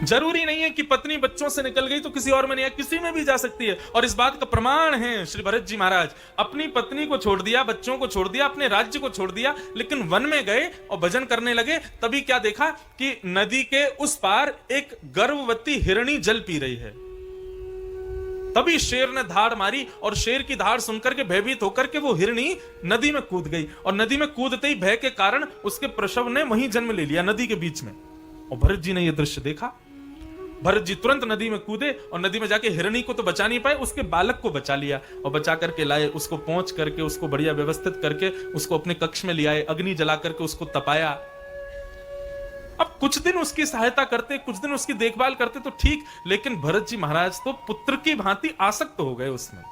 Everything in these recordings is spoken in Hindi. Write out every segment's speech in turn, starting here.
जरूरी नहीं है कि पत्नी बच्चों से निकल गई तो किसी और में नहीं है, किसी में भी जा सकती है। और इस बात का प्रमाण है श्री भरत जी महाराज। अपनी पत्नी को छोड़ दिया, बच्चों को छोड़ दिया, अपने राज्य को छोड़ दिया, लेकिन वन में गए और भजन करने लगे। तभी क्या देखा कि नदी के उस पार एक गर्भवती हिरणी जल पी रही है। तभी शेर ने धाड़ मारी और शेर की धाड़ सुनकर के भयभीत होकर के वो हिरणी नदी में कूद गई। और नदी में कूदते ही भय के कारण उसके प्रसव ने वहीं जन्म ले लिया, नदी के बीच में। और भरत जी ने यह दृश्य देखा। भरत जी तुरंत नदी में कूदे और नदी में जाके हिरणी को तो बचा नहीं पाए, उसके बालक को बचा लिया और बचा करके लाए। उसको पहुंच करके उसको बढ़िया व्यवस्थित करके उसको अपने कक्ष में ले आए, अग्नि जला करके उसको तपाया। अब कुछ दिन उसकी सहायता करते, कुछ दिन उसकी देखभाल करते तो ठीक, लेकिन भरत जी महाराज तो पुत्र की भांति आसक्त हो गए उसमें।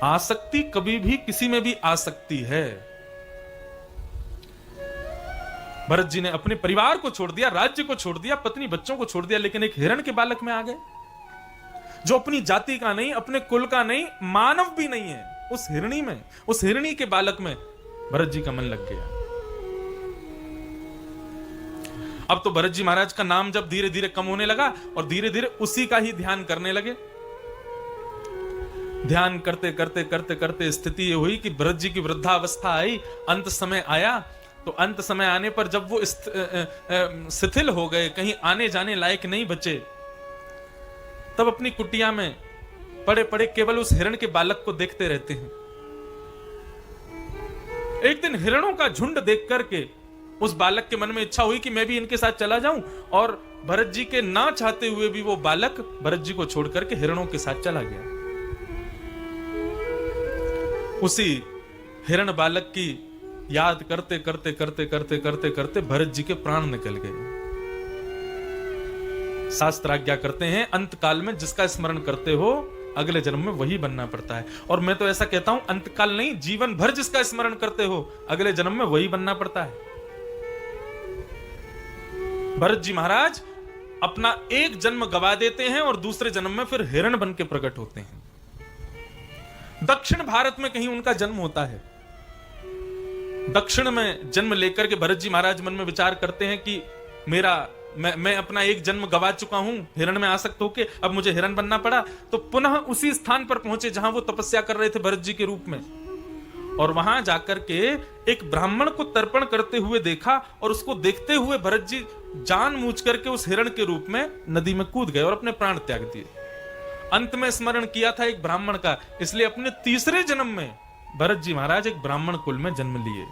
आसक्ति कभी भी किसी में भी आ सकती है। भरत जी ने अपने परिवार को छोड़ दिया, राज्य को छोड़ दिया, पत्नी बच्चों को छोड़ दिया, लेकिन एक हिरण के बालक में आ गए जो अपनी जाति का नहीं, अपने कुल का नहीं, मानव भी नहीं है। उस हिरणी में, उस हिरणी के बालक में भरत जी का मन लग गया। अब तो भरत जी महाराज का नाम जब धीरे धीरे कम होने लगा और धीरे धीरे उसी का ही ध्यान करने लगे। ध्यान करते करते करते करते स्थिति ये हुई कि भरत जी की वृद्धावस्था आई, अंत समय आया। तो अंत समय आने पर जब वो शिथिल हो गए, कहीं आने जाने लायक नहीं बचे, तब अपनी कुटिया में पड़े पड़े केवल उस हिरण के बालक को देखते रहते हैं। एक दिन हिरणों का झुंड देख करके उस बालक के मन में इच्छा हुई कि मैं भी इनके साथ चला जाऊं, और भरत जी के ना चाहते हुए भी वो बालक भरत जी को छोड़ करके हिरणों के साथ चला गया। उसी हिरण बालक की याद करते करते करते करते करते करते भरत जी के प्राण निकल गए। शास्त्र आज्ञा करते हैं अंत काल में जिसका स्मरण करते हो अगले जन्म में वही बनना पड़ता है। और मैं तो ऐसा कहता हूं, अंत काल नहीं, जीवन भर जिसका स्मरण करते हो अगले जन्म में वही बनना पड़ता है। भरत जी महाराज अपना एक जन्म गवा देते हैं और दूसरे जन्म में फिर हिरण बन के प्रकट होते हैं। दक्षिण भारत में कहीं उनका जन्म होता है। दक्षिण में जन्म लेकर के भरत जी महाराज मन में विचार करते हैं कि मैं अपना एक जन्म गवा चुका हूं हिरण में आसक्त होके, अब मुझे हिरण बनना पड़ा। तो पुनः उसी स्थान पर पहुंचे जहां वो तपस्या कर रहे थे भरत जी के रूप में, और वहां जाकर के एक ब्राह्मण को तर्पण करते हुए देखा, और उसको देखते हुए भरत जी जानबूझ करके उस हिरण के रूप में नदी में कूद गए और अपने प्राण त्याग दिए। अंत में स्मरण किया था एक ब्राह्मण का, इसलिए अपने तीसरे जन्म में भरत जी महाराज एक ब्राह्मण कुल में जन्म लिए।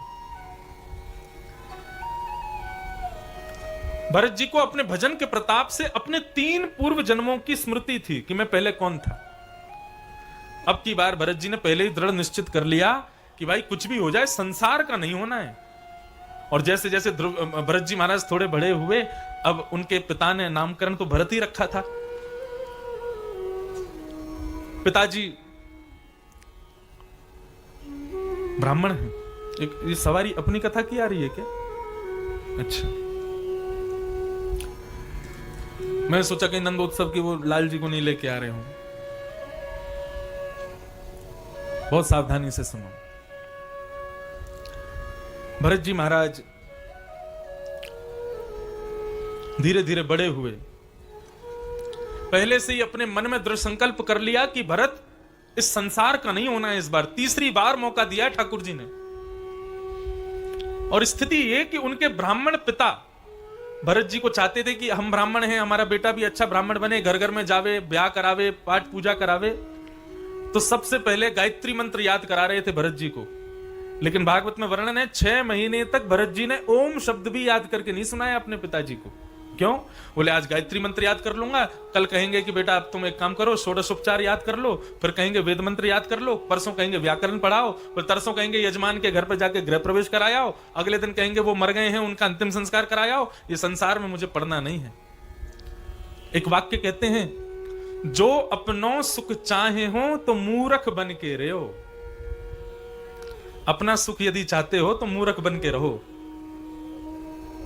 भरत जी को अपने भजन के प्रताप से अपने 3 पूर्व जन्मों की स्मृति थी कि मैं पहले कौन था। अब की बार भरत जी ने पहले ही दृढ़ निश्चित कर लिया कि भाई कुछ भी हो जाए संसार का नहीं होना है। और जैसे जैसे भरत जी महाराज थोड़े बड़े हुए, अब उनके पिता ने नामकरण तो भरत ही रखा था। पिताजी ब्राह्मण है। ये सवारी अपनी कथा की आ रही है क्या? अच्छा, मैं सोचा कहीं नंदोत्सव की वो लाल जी को नहीं लेके आ रहे हूं। बहुत सावधानी से सुनो। भरत जी महाराज धीरे धीरे बड़े हुए। पहले से ही अपने मन में दृढ़ संकल्प कर लिया कि भरत इस संसार का नहीं होना है। इस बार तीसरी बार मौका दिया ठाकुर जी ने। और स्थिति ये कि उनके ब्राह्मण पिता भरत जी को चाहते थे कि हम ब्राह्मण हैं, हमारा बेटा भी अच्छा ब्राह्मण बने, घर घर में जावे, ब्याह करावे, पाठ पूजा करावे। तो सबसे पहले गायत्री मंत्र याद करा रहे थे भरत जी को। लेकिन भागवत में वर्णन है 6 महीने तक भरत जी ने ओम शब्द भी याद करके नहीं सुनाया अपने पिताजी को। क्यों? बोले आज गायत्री मंत्र याद कर लूंगा, कल कहेंगे कि बेटा अब तुम एक काम करो षोडशोपचार याद कर लो, फिर कहेंगे वेद मंत्र याद कर लो, परसों कहेंगे व्याकरण पढ़ाओ, फिर तरसों कहेंगे यजमान के घर पर जाके गृह प्रवेश कराओ, अगले दिन कहेंगे वो मर गए हैं उनका अंतिम संस्कार कराओ। ये संसार में मुझे पढ़ना नहीं है। एक वाक्य कहते हैं, जो अपनों सुख चाहे हो तो मूर्ख बन के रहो। अपना सुख यदि चाहते हो तो मूर्ख बन के रहो।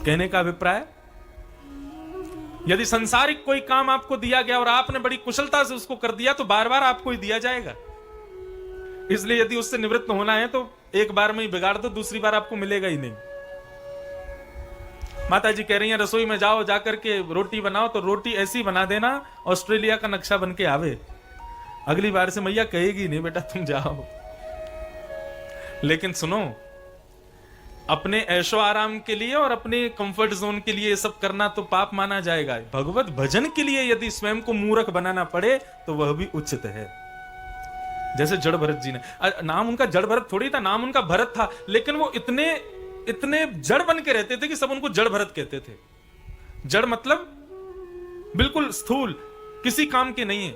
कहने का अभिप्राय, यदि संसारिक कोई काम आपको दिया गया और आपने बड़ी कुशलता से उसको कर दिया तो बार बार आपको ही दिया जाएगा। इसलिए यदि उससे निवृत्त होना है तो एक बार में ही बिगाड़ दो, दूसरी बार आपको मिलेगा ही नहीं। माता जी कह रही हैं रसोई में जाओ, जाकर के रोटी बनाओ, तो रोटी ऐसी बना देना ऑस्ट्रेलिया का नक्शा बन के आवे। अगली बार से मैया कहेगी नहीं बेटा तुम जाओ। लेकिन सुनो, अपने ऐशो आराम के लिए और अपने कंफर्ट जोन के लिए ये सब करना तो पाप माना जाएगा। भगवत भजन के लिए यदि स्वयं को मूर्ख बनाना पड़े तो वह भी उचित है। जैसे जड़ भरत जी ने, नाम उनका जड़ भरत थोड़ी था, नाम उनका भरत था, लेकिन वो इतने जड़ बन के रहते थे कि सब उनको जड़ भरत कहते थे। जड़ मतलब बिल्कुल स्थूल, किसी काम के नहीं है।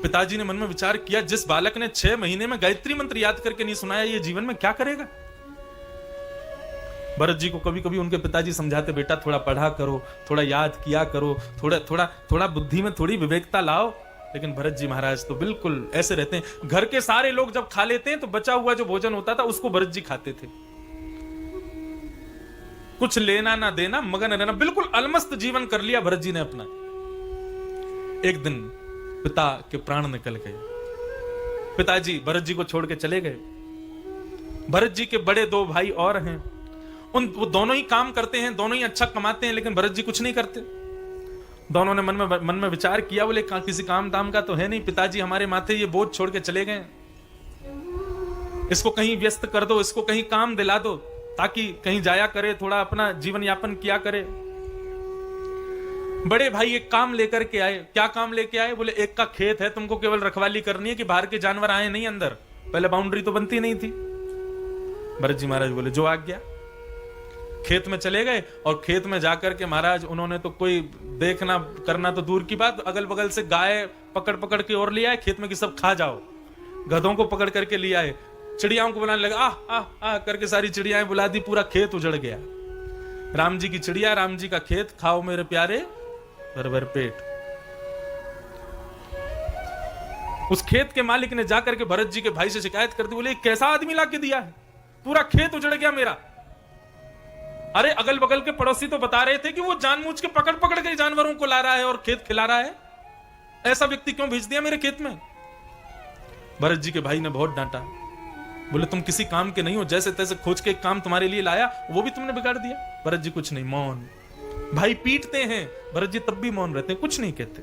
पिताजी ने मन में विचार किया, जिस बालक ने 6 महीने में गायत्री मंत्र याद करके नहीं सुनाया, ये जीवन में क्या करेगा। भरत जी को कभी कभी उनके पिताजी समझाते, बेटा थोड़ा पढ़ा करो, थोड़ा याद किया करो, थोड़ा बुद्धि में थोड़ी विवेकता लाओ। लेकिन भरत जी महाराज तो बिल्कुल ऐसे रहते हैं। घर के सारे लोग जब खा लेते हैं तो बचा हुआ जो भोजन होता था उसको भरत जी खाते थे। कुछ लेना ना देना, मगन रहना, बिल्कुल अलमस्त जीवन कर लिया भरत जी ने अपना। एक दिन पिता के प्राण निकल गए। पिताजी भरत जी को छोड़ के चले गए। भरत जी के बड़े 2 भाई और हैं, वो दोनों ही काम करते हैं, दोनों ही अच्छा कमाते हैं, लेकिन भरत जी कुछ नहीं करते। दोनों ने मन में विचार किया, बोले किसी काम दाम का तो है नहीं, पिताजी हमारे माथे ये बोझ छोड़ के चले गए, इसको कहीं व्यस्त कर दो, इसको कहीं काम दिला दो ताकि कहीं जाया करे, थोड़ा अपना जीवन यापन किया करे। बड़े भाई एक काम लेकर के आए। क्या काम लेके आए? बोले एक का खेत है, तुमको केवल रखवाली करनी है कि बाहर के जानवर आए नहीं अंदर। पहले बाउंड्री तो बनती नहीं थी। भरत जी महाराज बोले जो आज्ञा। खेत में चले गए और खेत में जाकर के महाराज उन्होंने तो कोई देखना करना तो दूर की बात, अगल बगल से गाय पकड़ पकड़ के और ले आए खेत में कि सब खा जाओ। गधों को पकड़ करके ले आए, चिड़ियाओं को बुलाने लगा, आ आ आ करके सारी चिड़ियाएं बुला दी, पूरा खेत उजड़ गया। राम जी की चिड़िया, राम जी का खेत, खाओ मेरे प्यारे भर भर पेट। उस खेत के मालिक ने जाकर के भरत जी के भाई से शिकायत कर दी, बोले कैसा आदमी ला के दिया है, पूरा खेत उजड़ गया मेरा। अरे अगल बगल के पड़ोसी तो बता रहे थे कि वो जानबूझ के पकड़ पकड़ के जानवरों को ला रहा है और खेत खिला रहा है, ऐसा व्यक्ति क्यों भेज दिया मेरे खेत में। भरत जी के भाई ने बहुत डांटा, बोले तुम किसी काम के नहीं हो, जैसे तैसे खोज के एक काम तुम्हारे लिए लाया वो भी तुमने बिगाड़ दिया। भरत जी कुछ नहीं, मौन। भाई पीटते हैं, भरत जी तब भी मौन रहते हैं, कुछ नहीं कहते।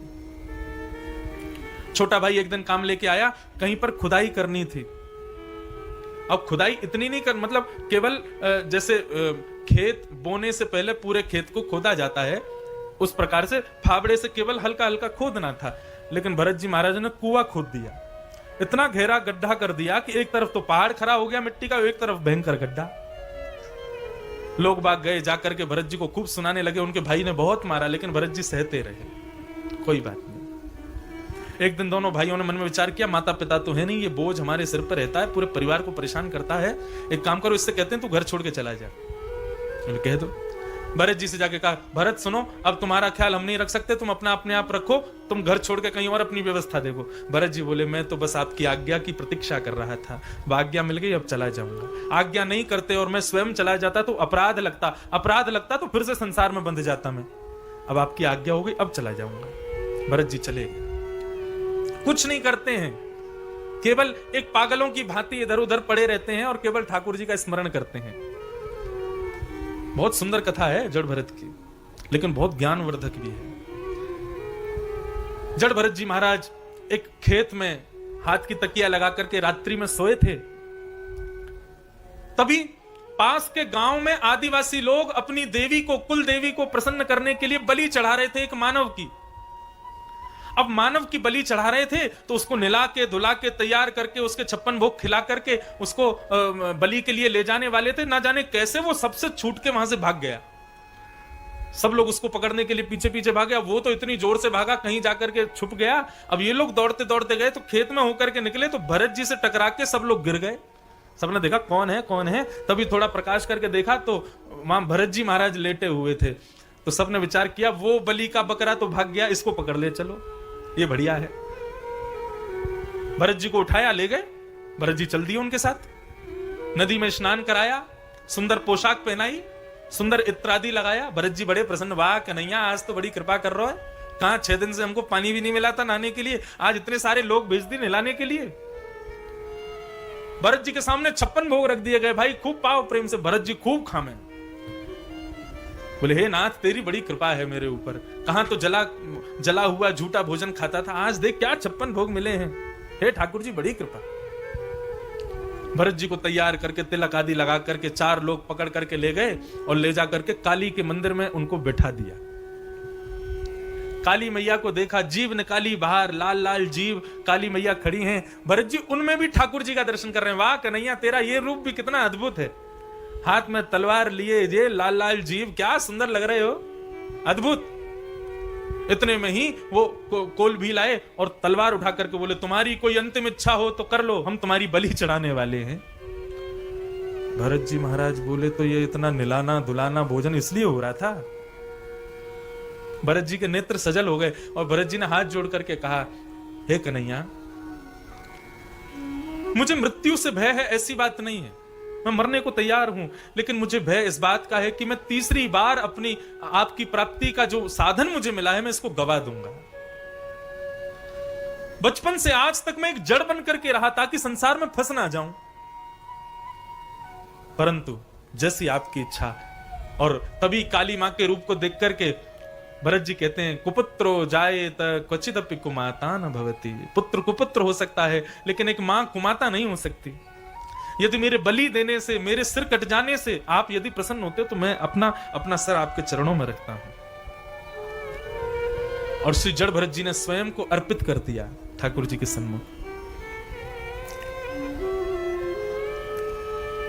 छोटा भाई एक दिन काम लेके आया, कहीं पर खुदाई करनी थी। अब खुदाई इतनी नहीं कर, मतलब केवल जैसे खेत बोने से पहले पूरे खेत को खोदा जाता है उस प्रकार से फावड़े से केवल हल्का हल्का खोदना था, लेकिन भरत जी महाराज ने कुआं खोद दिया, इतना गहरा गड्ढा कर दिया कि एक तरफ तो पहाड़ खड़ा हो गया मिट्टी का, एक तरफ भयंकर गड्ढा। लोग बाग गए, जाकर के भरत जी को खूब सुनाने लगे, उनके भाई ने बहुत मारा लेकिन भरत जी सहते रहे, कोई बात नहीं। एक दिन दोनों भाइयों ने मन में विचार किया, माता पिता तो है नहीं, ये बोझ हमारे सिर पर रहता है, पूरे परिवार को परेशान करता है, एक काम करो, इससे कहते हैं तू घर छोड़ के चला जा। कह दो। भरत जी से जाके कहा, भरत सुनो, अब तुम्हारा ख्याल हम नहीं रख सकते, तुम अपना अपने आप रखो, तुम घर छोड़ के कहीं और अपनी व्यवस्था देखो। भरत जी बोले, मैं तो बस आपकी आज्ञा की प्रतीक्षा कर रहा था, आज्ञा मिल गई, अब चला जाऊंगा। आज्ञा नहीं करते और मैं स्वयं चला जाता तो अपराध लगता तो फिर से संसार में बंध जाता मैं। अब आपकी आज्ञा हो गई, अब चला जाऊंगा। भरत जी चले गए, कुछ नहीं करते हैं, केवल एक पागलों की भांति इधर उधर पड़े रहते हैं और केवल ठाकुर जी का स्मरण करते हैं। बहुत सुंदर कथा है जड़ भरत की, लेकिन बहुत ज्ञानवर्धक भी है। जड़ भरत जी महाराज एक खेत में हाथ की तकिया लगा करके रात्रि में सोए थे, तभी पास के गांव में आदिवासी लोग अपनी देवी को, कुल देवी को प्रसन्न करने के लिए बलि चढ़ा रहे थे एक मानव की। अब मानव की बलि चढ़ा रहे थे तो उसको निला के धुला के तैयार करके उसके 56 भोग खिला करके उसको बलि के लिए ले जाने वाले थे, ना जाने कैसे वो सबसे छूट के वहां से भाग गया। सब लोग उसको पकड़ने के लिए पीछे पीछे भाग गया, वो तो इतनी जोर से भागा कहीं जाकर के छुप गया। अब ये लोग दौड़ते दौड़ते गए तो खेत में होकर के निकले तो भरत जी से टकरा के सब लोग गिर गए। सबने देखा कौन है कौन है, तभी थोड़ा प्रकाश करके देखा तो वहां भरत जी महाराज लेटे हुए थे। तो सबने विचार किया, वो बलि का बकरा तो भाग गया, इसको पकड़ ले चलो, ये बढ़िया है। भरत जी को उठाया, ले गए, भरत जी चल दिए उनके साथ, नदी में स्नान कराया, सुंदर पोशाक पहनाई, सुंदर इत्रादि लगाया। भरत जी बड़े प्रसन्न, वाह कन्हैया आज तो बड़ी कृपा कर रहा है, कहां 6 दिन से हमको पानी भी नहीं मिला था नहाने के लिए, आज इतने सारे लोग भेज दिए नहलाने के लिए। भरत जी के सामने 56 भोग रख दिए गए, भाई खूब पाओ प्रेम से, भरत जी खूब खामे। बोले हे नाथ, तेरी बड़ी कृपा है मेरे ऊपर। कहां तो जला हुआ झूठा भोजन खाता था, आज देख क्या 56 भोग मिले हैं। हे ठाकुर जी, बड़ी कृपा। भरत जी को तैयार करके तिलक आदि लगा करके 4 लोग पकड़ करके ले गए और ले जा करके काली के मंदिर में उनको बिठा दिया। काली मैया को देखा, जीव निकाली बाहर, लाल लाल जीव, काली मैया खड़ी हैं। भरत जी उनमें भी ठाकुर जी का दर्शन कर रहे हैं। वाह कन्हैया, तेरा ये रूप भी कितना अद्भुत है। हाथ में तलवार लिए, ये लाल लाल जीव, क्या सुंदर लग रहे हो, अद्भुत। इतने में ही वो कोल भी लाए और तलवार उठा करके बोले, तुम्हारी कोई अंतिम इच्छा हो तो कर लो, हम तुम्हारी बलि चढ़ाने वाले हैं। भरत जी महाराज बोले, तो ये इतना निलाना दुलाना भोजन इसलिए हो रहा था? भरत जी के नेत्र सजल हो गए और भरत जी ने हाथ जोड़ करके कहा, हे कन्हैया, मुझे मृत्यु से भय है ऐसी बात नहीं है, मैं मरने को तैयार हूं, लेकिन मुझे भय इस बात का है कि मैं तीसरी बार अपनी आपकी प्राप्ति का जो साधन मुझे मिला है, मैं इसको गवा दूंगा। बचपन से आज तक मैं एक जड़ बन करके रहा ताकि संसार में फंस ना जाऊं, परंतु जैसी आपकी इच्छा। और तभी काली मां के रूप को देख करके भरत जी कहते हैं, कुपुत्रो जायेत क्वचिदपि कुमाता न भवति। पुत्र कुपुत्र हो सकता है, लेकिन एक मां कुमाता नहीं हो सकती। यदि मेरे बलि देने से, मेरे सिर कट जाने से आप यदि प्रसन्न होते हो तो मैं अपना सर आपके चरणों में रखता हूं। और श्री जड़ भरत जी ने स्वयं को अर्पित कर दिया ठाकुर जी के सम्मुख।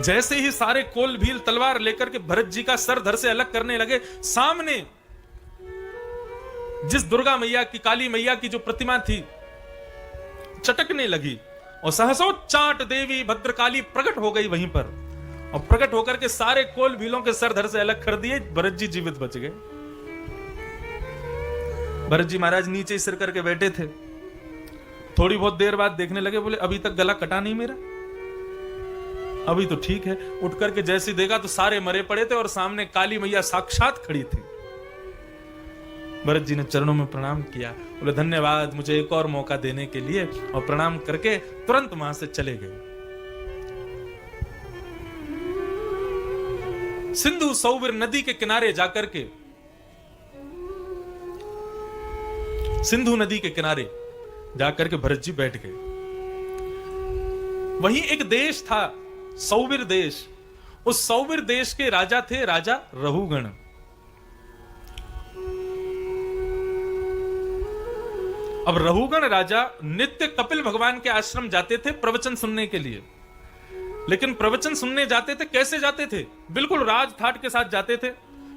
जैसे ही सारे कोल भील तलवार लेकर के भरत जी का सर धर से अलग करने लगे, सामने जिस दुर्गा मैया की, काली मैया की जो प्रतिमा थी, चटकने लगी और सहसोच्चाट देवी भद्रकाली प्रकट हो गई वहीं पर। और प्रकट होकर के सारे कोल भीलों के सर धर से अलग कर दिए। भरत जी जीवित बच गए। भरत जी महाराज नीचे सिर करके बैठे थे। थोड़ी बहुत देर बाद देखने लगे, बोले अभी तक गला कटा नहीं मेरा, अभी तो ठीक है। उठ करके जैसे देखा तो सारे मरे पड़े थे और सामने काली मैया साक्षात खड़ी थी। भरत जी ने चरणों में प्रणाम किया, बोले धन्यवाद मुझे एक और मौका देने के लिए, और प्रणाम करके तुरंत वहां से चले गए। सिंधु सौवीर नदी के किनारे जाकर के, सिंधु नदी के किनारे जाकर के भरत जी बैठ गए। वहीं एक देश था सौवीर देश। उस सौवीर देश के राजा थे राजा रहुगण। अब रहुगण राजा नित्य कपिल भगवान के आश्रम जाते थे प्रवचन सुनने के लिए। लेकिन प्रवचन सुनने जाते थे, कैसे जाते थे? बिल्कुल राज ठाट के साथ जाते थे।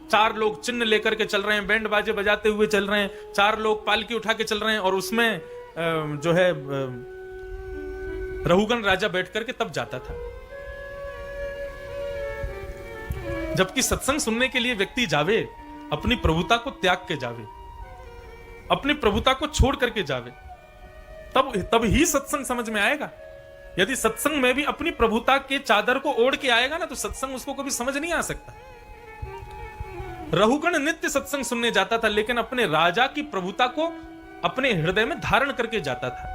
4 लोग चिन्ह लेकर के चल रहे हैं, बैंड बाजे बजाते हुए चल रहे हैं, 4 लोग पालकी उठा के चल रहे हैं, और उसमें जो है रहुगण राजा बैठ करके तब जाता था। जबकि सत्संग सुनने के लिए व्यक्ति जावे, अपनी प्रभुता को त्याग के जावे, अपनी प्रभुता को छोड़ करके जावे, तब ही सत्संग समझ में आएगा। यदि सत्संग में भी अपनी प्रभुता के चादर को ओढ़ के आएगा ना, तो सत्संग उसको कभी समझ नहीं आ सकता। रहुगण नित्य सत्संग सुनने जाता था, लेकिन अपने राजा की प्रभुता को अपने हृदय में धारण करके जाता था।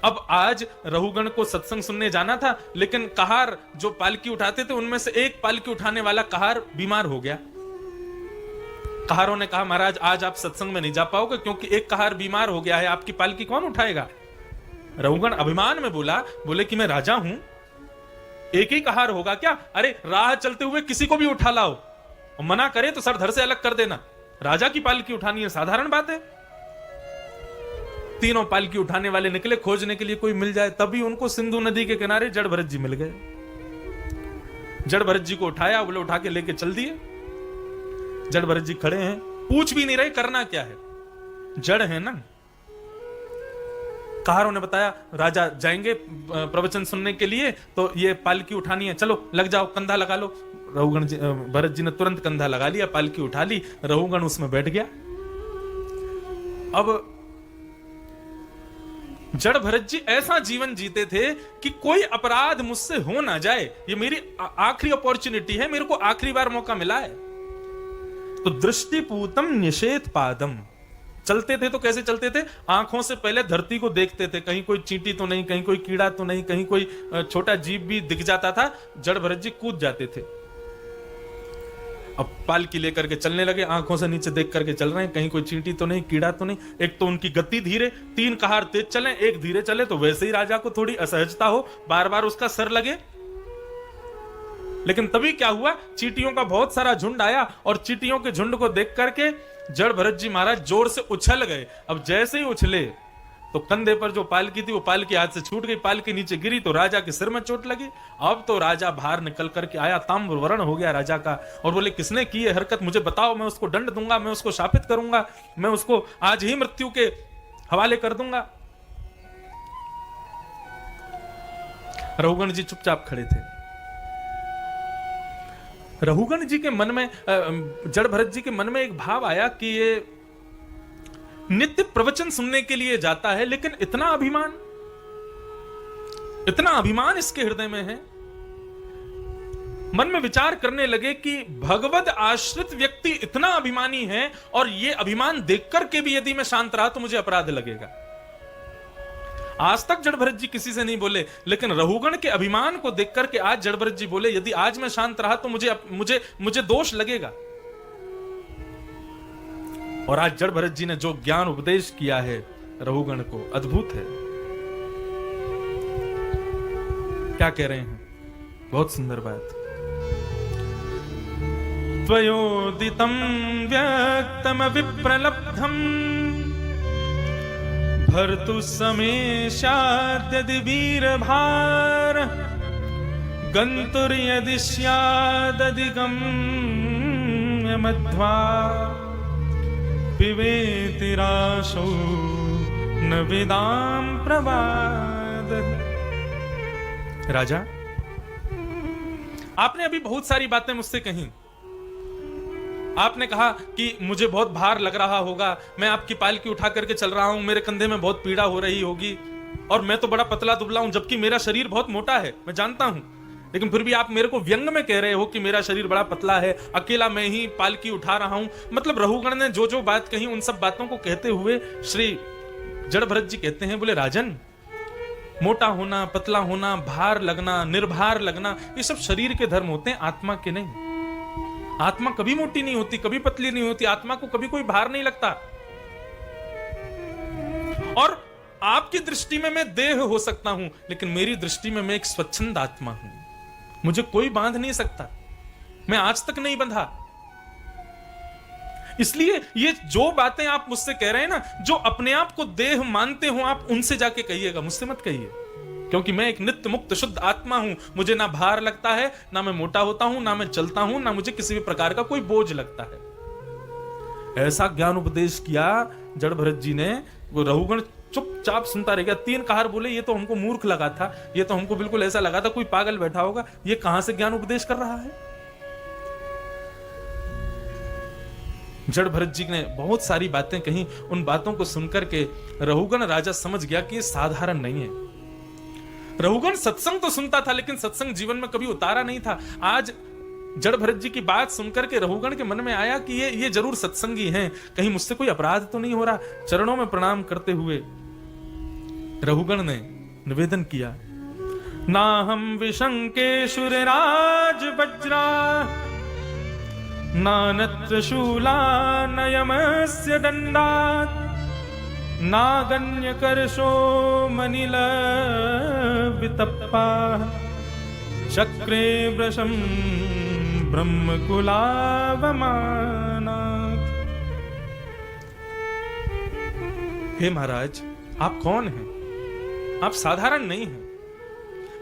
अब आज रहुगण को सत्संग सुनने जाना था, लेकिन कहार जो पालकी उठाते थे उनमें से एक पालकी उठाने वाला कहार बीमार हो गया। कहारों ने कहा, महाराज आज आप सत्संग में नहीं जा पाओगे, क्योंकि एक कहार बीमार हो गया है, आपकी पालकी कौन उठाएगा? रहुगण अभिमान में बोले कि मैं राजा हूं, एक ही कहार होगा क्या? अरे राह चलते हुए किसी को भी उठा लाओ, और मना करे तो सर धर से अलग कर देना। राजा की पालकी उठानी है, साधारण बात है। तीनों पालकी उठाने वाले निकले खोजने के लिए कोई मिल जाए, तभी उनको सिंधु नदी के किनारे जड़ भरत जी मिल गए। जड़ भरत जी को उठाया, बोले उठा के लेके चल दिए। जड़ भरत जी खड़े हैं, पूछ भी नहीं रहे करना क्या है, जड़ है ना। कहारों ने बताया राजा जाएंगे प्रवचन सुनने के लिए, तो ये पालकी उठानी है, चलो लग जाओ, कंधा लगा लो। रहुगण जी, भरत जी ने तुरंत कंधा लगा लिया, पालकी उठा ली, रहुगण उसमें बैठ गया। अब जड़ भरत जी ऐसा जीवन जीते थे कि कोई अपराध मुझसे हो ना जाए, ये मेरी आखिरी अपॉर्चुनिटी है, मेरे को आखिरी बार मौका मिला है। तो दृष्टिपूतम निषेध पादम, चलते थे तो कैसे चलते थे? आंखों से पहले धरती को देखते थे, कहीं कोई चींटी तो नहीं, कहीं कोई कीड़ा तो नहीं, कहीं कोई छोटा जीव भी दिख जाता था, जड़ भरत जी कूद जाते थे। अब पालकी लेकर के चलने लगे, आंखों से नीचे देख करके चल रहे हैं, कहीं कोई चींटी तो नहीं, कीड़ा तो नहीं। एक तो उनकी गति धीरे, 3 कहार तेज चले, एक धीरे चले, तो वैसे ही राजा को थोड़ी असहजता हो, बार बार उसका सर लगे। लेकिन तभी क्या हुआ, चींटियों का बहुत सारा झुंड आया और चींटियों के झुंड को देख करके जड़ भरत जी महाराज जोर से उछल गए। अब जैसे ही उछले तो कंधे पर जो पालकी थी वो पालकी हाथ से छूट गई, पालकी नीचे गिरी तो राजा के सिर में चोट लगी। अब तो राजा बाहर निकल करके आया, ताम्र वर्ण हो गया राजा का, और बोले किसने की है हरकत, मुझे बताओ, मैं उसको दंड दूंगा, मैं उसको शापित करूंगा, मैं उसको आज ही मृत्यु के हवाले कर दूंगा। रघुगण जी चुपचाप खड़े थे। रघुगण जी के मन में, जड़ भरत जी के मन में एक भाव आया कि ये नित्य प्रवचन सुनने के लिए जाता है, लेकिन इतना अभिमान इसके हृदय में है। मन में विचार करने लगे कि भगवत आश्रित व्यक्ति इतना अभिमानी है, और ये अभिमान देख करके भी यदि मैं शांत रहा तो मुझे अपराध लगेगा। आज तक जड़ भरत जी किसी से नहीं बोले, लेकिन रघुगण के अभिमान को देख करके आज जड़ भरत जी बोले, यदि आज मैं शांत रहा तो मुझे दोष लगेगा। और आज जड़ भरत जी ने जो ज्ञान उपदेश किया है रघुगण को, अद्भुत है। क्या कह रहे हैं, बहुत सुंदर बात। त्वयोदितं व्यक्तम विप्रलब्धम भर्तु समेशाद्यदि वीरभार गन्तुर्यदि स्यादधिगम्य मध्वा पिबेति राशो न वेदाम प्रवाद। राजा, आपने अभी बहुत सारी बातें मुझसे कही। आपने कहा कि मुझे बहुत भार लग रहा होगा, मैं आपकी पालकी उठा करके चल रहा हूं, मेरे कंधे में बहुत पीड़ा हो रही होगी, और मैं तो बड़ा पतला दुबला हूं, जबकि मेरा शरीर बहुत मोटा है, मैं जानता हूं। लेकिन फिर भी आप मेरे को व्यंग में कह रहे हो कि मेरा शरीर बड़ा पतला है, अकेला मैं ही पालकी उठा रहा हूं। मतलब रघुगण ने जो जो बात कही, उन सब बातों को कहते हुए श्री जड़ भरत जी कहते हैं, बोले राजन, मोटा होना, पतला होना, भार लगना, निर्भार लगना, ये सब शरीर के धर्म होते हैं, आत्मा के नहीं। आत्मा कभी मोटी नहीं होती, कभी पतली नहीं होती, आत्मा को कभी कोई भार नहीं लगता। और आपकी दृष्टि में मैं देह हो सकता हूं, लेकिन मेरी दृष्टि में मैं एक स्वच्छंद आत्मा हूं, मुझे कोई बांध नहीं सकता, मैं आज तक नहीं बंधा। इसलिए ये जो बातें आप मुझसे कह रहे हैं ना, जो अपने आप को देह मानते हो, आप उनसे जाके कहिएगा, मुझसे मत कहिए, क्योंकि मैं एक नित्य मुक्त शुद्ध आत्मा हूं। मुझे ना भार लगता है, ना मैं मोटा होता हूं, ना मैं चलता हूं, ना मुझे किसी भी प्रकार का कोई बोझ लगता है। ऐसा ज्ञान उपदेश किया जड़ भरत जी ने, वो रघुगण चुपचाप सुनता रह गया। 3 कहार बोले, ये तो हमको मूर्ख लगा था, ये तो हमको बिल्कुल ऐसा लगा था कोई पागल बैठा होगा, ये कहां से ज्ञान उपदेश कर रहा है। जड़ भरत जी ने बहुत सारी बातें कही, उन बातों को सुनकर के रघुगण राजा समझ गया कि ये साधारण नहीं है। रघुगण सत्संग तो सुनता था, लेकिन सत्संग जीवन में कभी उतारा नहीं था। आज जड़ भरत जी की बात सुनकर के रघुगण के मन में आया कि ये जरूर सत्संगी हैं, कहीं मुझसे कोई अपराध तो नहीं हो रहा। चरणों में प्रणाम करते हुए रघुगण ने निवेदन किया, ना हम विशंके शूरराज वज्रा नानत्र शूला नयमस्य दंडात् नागन्य करशो मनिल वितप्पा चक्रे वृषम ब्रह्मकुलावमानात्। हे महाराज, आप कौन हैं? आप साधारण नहीं हैं।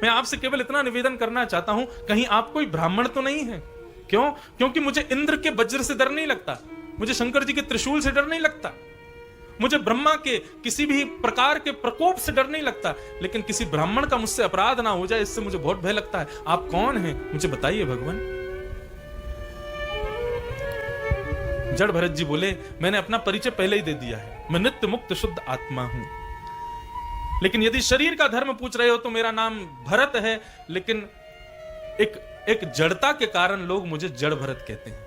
मैं आपसे केवल इतना निवेदन करना चाहता हूं, कहीं आप कोई ब्राह्मण तो नहीं है? क्यों? क्योंकि मुझे इंद्र के वज्र से डर नहीं लगता, मुझे शंकर जी के त्रिशूल से डर नहीं लगता, मुझे ब्रह्मा के किसी भी प्रकार के प्रकोप से डर नहीं लगता, लेकिन किसी ब्राह्मण का मुझसे अपराध ना हो जाए, इससे मुझे बहुत भय लगता है। आप कौन हैं, मुझे बताइए भगवान। जड़ भरत जी बोले, मैंने अपना परिचय पहले ही दे दिया है, मैं नित्य मुक्त शुद्ध आत्मा हूं। लेकिन यदि शरीर का धर्म पूछ रहे हो तो मेरा नाम भरत है, लेकिन एक जड़ता के कारण लोग मुझे जड़ भरत कहते हैं।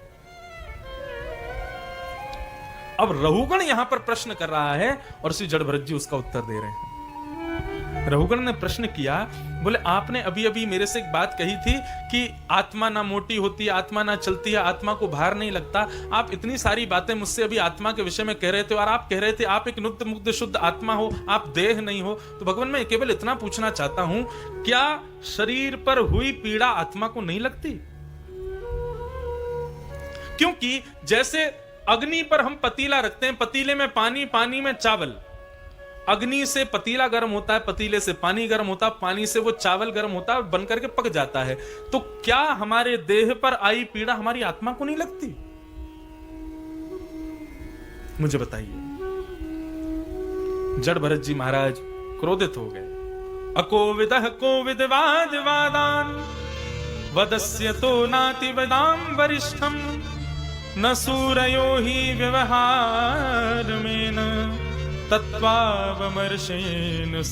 अब रघुगण यहां पर प्रश्न कर रहा है और श्री जड़ भरत जी उसका उत्तर दे रहे हैं। रहुगण ने प्रश्न किया, बोले आपने अभी अभी मेरे से एक बात कही थी कि आत्मा ना मोटी होती है, आत्मा ना चलती है, आत्मा को भार नहीं लगता। आप इतनी सारी बातें मुझसे अभी आत्मा के विषय में कह रहे थे और आप कह रहे थे आप एक नित्य मुक्त शुद्ध आत्मा हो, आप देह नहीं हो। तो भगवान मैं केवल इतना पूछना चाहता हूं, क्या शरीर पर हुई पीड़ा आत्मा को नहीं लगती? क्योंकि जैसे अग्नि पर हम पतीला रखते हैं, पतीले में पानी, पानी में चावल, अग्नि से पतीला गर्म होता है, पतीले से पानी गर्म होता है, पानी से वो चावल गर्म होता है, बन करके पक जाता है। तो क्या हमारे देह पर आई पीड़ा हमारी आत्मा को नहीं लगती? मुझे बताइए। जड़ भरत जी महाराज क्रोधित हो गए। अकोविदः कोविदवाद वादान वदस्य तो नाति वदाम वरिष्ठम न सूरयो ही व्यवहार में न तत्वावमर्शेन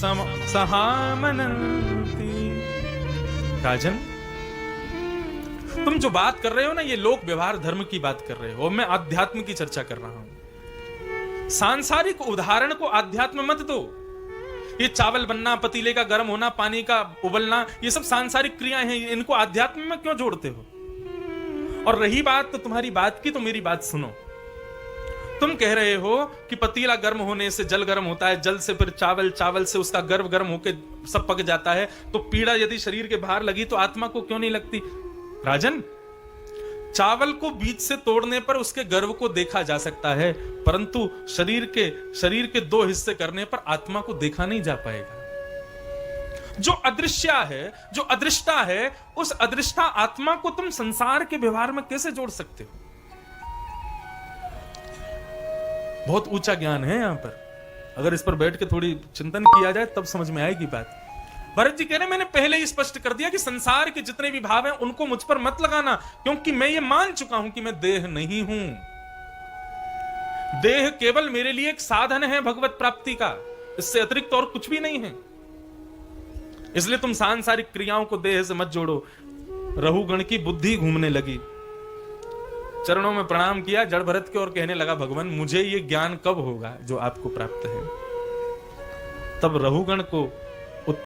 सहामनन्ति। राजन, तुम जो बात कर रहे हो ना, ये लोक व्यवहार धर्म की बात कर रहे हो, मैं अध्यात्म की चर्चा कर रहा हूं। सांसारिक उदाहरण को अध्यात्म मत दो। ये चावल बनना, पतीले का गर्म होना, पानी का उबलना, ये सब सांसारिक क्रियाएं हैं, इनको अध्यात्म में क्यों जोड़ते हो? और रही बात तो तुम्हारी बात की, तो मेरी बात सुनो। तुम कह रहे हो कि पतीला गर्म होने से जल गर्म होता है, जल से फिर चावल, चावल से उसका गर्भ गर्म होकर सब पक जाता है, तो पीड़ा यदि शरीर के बाहर लगी तो आत्मा को क्यों नहीं लगती? राजन, चावल को बीज से तोड़ने पर उसके गर्भ को देखा जा सकता है, परंतु शरीर के दो हिस्से करने पर आत्मा को देखा नहीं जा पाएगा। जो अदृश्य है, जो अदृष्टा है, उस अदृष्टा आत्मा को तुम संसार के व्यवहार में कैसे जोड़ सकते हो? बहुत ऊंचा ज्ञान है यहां पर। अगर इस पर बैठ के थोड़ी चिंतन किया जाए तब समझ में आएगी बात। भरत जी कह रहे मैंने पहले ही स्पष्ट कर दिया कि संसार के जितने भी भाव हैं उनको मुझ पर मत लगाना, क्योंकि मैं ये मान चुका हूं कि मैं देह नहीं हूं। देह केवल मेरे लिए एक साधन है भगवत प्राप्ति का, इससे अतिरिक्त और कुछ भी नहीं है। इसलिए तुम सांसारिक क्रियाओं को देह से मत जोड़ो। रहुगण की बुद्धि घूमने लगी, चरणों में प्रणाम किया जड़ भरत के और कहने लगा, भगवान मुझे ये ज्ञान कब होगा जो आपको प्राप्त है? तब रहुगण को